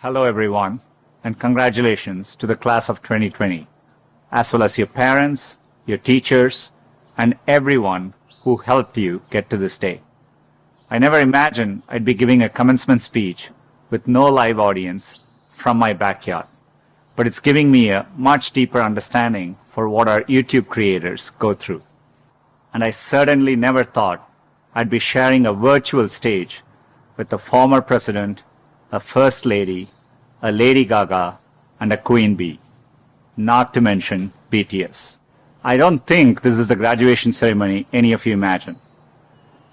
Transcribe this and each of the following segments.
Hello everyone, and congratulations to the class of 2020, as well as your parents, your teachers, and everyone who helped you get to this day. I never imagined I'd be giving a commencement speech with no live audience from my backyard, but it's giving me a much deeper understanding for what our YouTube creators go through. And I certainly never thought I'd be sharing a virtual stage with a former president, a first lady, a Lady Gaga, and a Queen Bee, not to mention BTS. I don't think this is the graduation ceremony any of you imagine.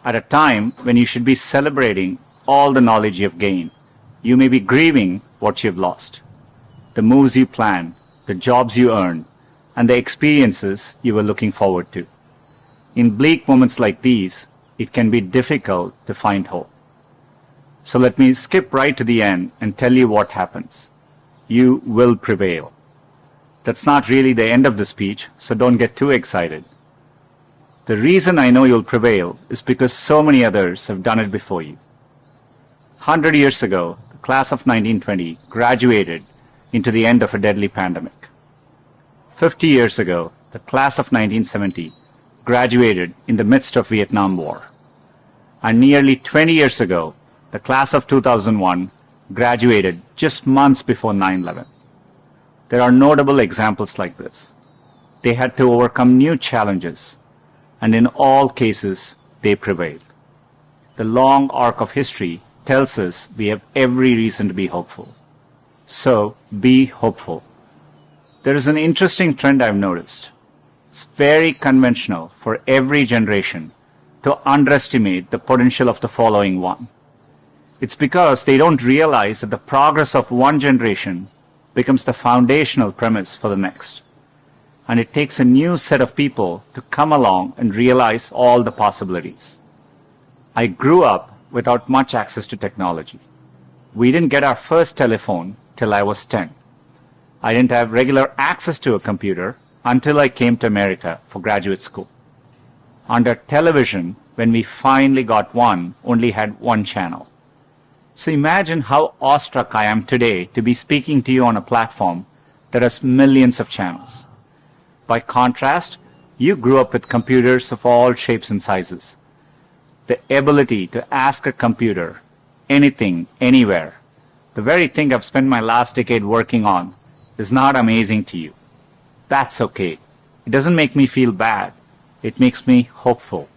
At a time when you should be celebrating all the knowledge you've gained, you may be grieving what you've lost. The moves you planned, the jobs you earned, and the experiences you were looking forward to. In bleak moments like these, it can be difficult to find hope. So let me skip right to the end and tell you what happens. You will prevail. That's not really the end of the speech, so don't get too excited. The reason I know you'll prevail is because so many others have done it before you. 100 years ago, the class of 1920 graduated into the end of a deadly pandemic. 50 years ago, the class of 1970 graduated in the midst of Vietnam War. And nearly 20 years ago, the class of 2001 graduated just months before 9/11. There are notable examples like this. They had to overcome new challenges, and in all cases, they prevailed. The long arc of history tells us we have every reason to be hopeful. So, be hopeful. There is an interesting trend I've noticed. It's very conventional for every generation to underestimate the potential of the following one. It's because they don't realize that the progress of one generation becomes the foundational premise for the next. And it takes a new set of people to come along and realize all the possibilities. I grew up without much access to technology. We didn't get our first telephone till I was 10. I didn't have regular access to a computer until I came to America for graduate school. Under television, when we finally got one, only had one channel. So imagine how awestruck I am today to be speaking to you on a platform that has millions of channels. By contrast, you grew up with computers of all shapes and sizes. The ability to ask a computer anything, anywhere, the very thing I've spent my last decade working on, is not amazing to you. That's okay. It doesn't make me feel bad. It makes me hopeful.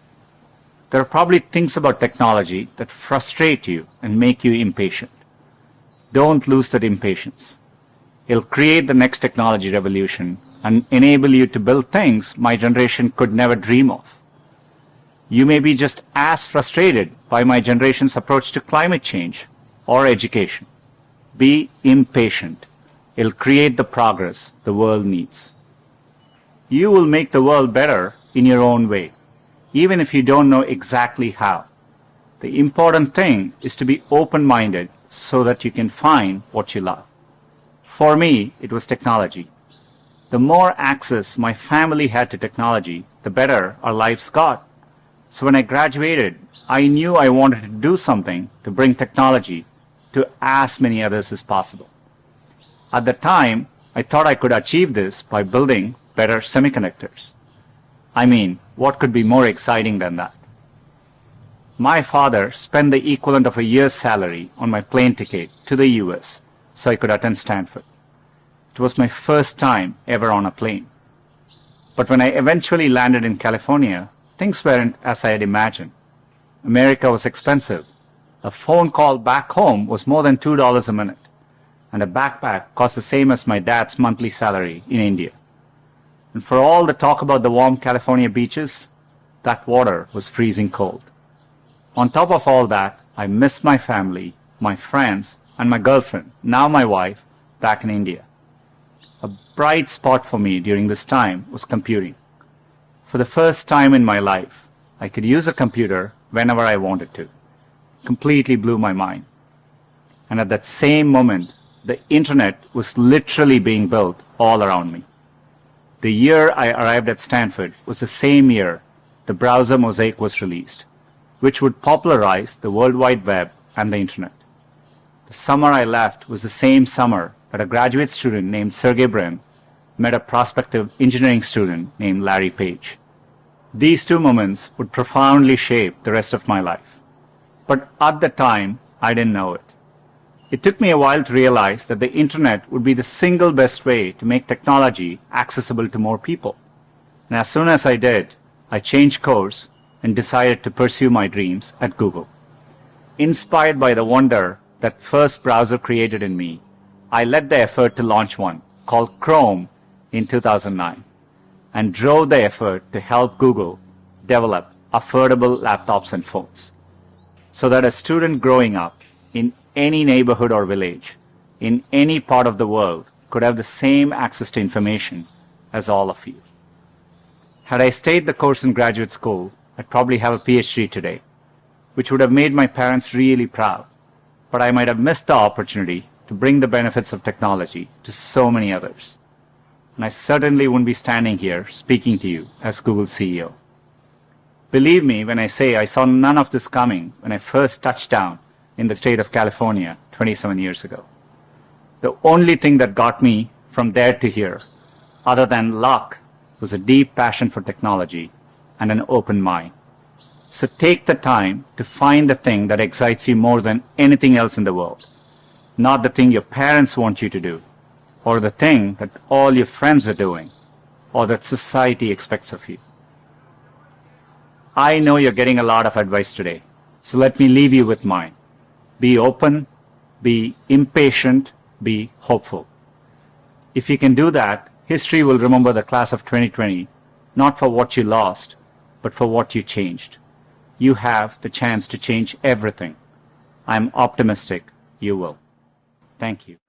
There are probably things about technology that frustrate you and make you impatient. Don't lose that impatience. It'll create the next technology revolution and enable you to build things my generation could never dream of. You may be just as frustrated by my generation's approach to climate change or education. Be impatient. It'll create the progress the world needs. You will make the world better in your own way, even if you don't know exactly how. The important thing is to be open-minded so that you can find what you love. For me, it was technology. The more access my family had to technology, the better our lives got. So when I graduated, I knew I wanted to do something to bring technology to as many others as possible. At the time, I thought I could achieve this by building better semiconductors. I mean, what could be more exciting than that? My father spent the equivalent of a year's salary on my plane ticket to the US so I could attend Stanford. It was my first time ever on a plane. But when I eventually landed in California, things weren't as I had imagined. America was expensive. A phone call back home was more than $2 a minute, and a backpack cost the same as my dad's monthly salary in India. And for all the talk about the warm California beaches, that water was freezing cold. On top of all that, I missed my family, my friends, and my girlfriend, now my wife, back in India. A bright spot for me during this time was computing. For the first time in my life, I could use a computer whenever I wanted to. Completely blew my mind. And at that same moment, the internet was literally being built all around me. The year I arrived at Stanford was the same year the browser Mosaic was released, which would popularize the World Wide Web and the internet. The summer I left was the same summer that a graduate student named Sergey Brin met a prospective engineering student named Larry Page. These two moments would profoundly shape the rest of my life. But at the time, I didn't know it. It took me a while to realize that the internet would be the single best way to make technology accessible to more people. And as soon as I did, I changed course and decided to pursue my dreams at Google. Inspired by the wonder that first browser created in me, I led the effort to launch one called Chrome in 2009 and drove the effort to help Google develop affordable laptops and phones so that a student growing up in any neighborhood or village in any part of the world could have the same access to information as all of you. Had I stayed the course in graduate school, I'd probably have a PhD today, which would have made my parents really proud, but I might have missed the opportunity to bring the benefits of technology to so many others. And I certainly wouldn't be standing here speaking to you as Google's CEO. Believe me when I say I saw none of this coming when I first touched down in the state of California 27 years ago. The only thing that got me from there to here, other than luck, was a deep passion for technology and an open mind. So take the time to find the thing that excites you more than anything else in the world, not the thing your parents want you to do, or the thing that all your friends are doing, or that society expects of you. I know you're getting a lot of advice today, so let me leave you with mine. Be open, be impatient, be hopeful. If you can do that, history will remember the class of 2020, not for what you lost, but for what you changed. You have the chance to change everything. I'm optimistic you will. Thank you.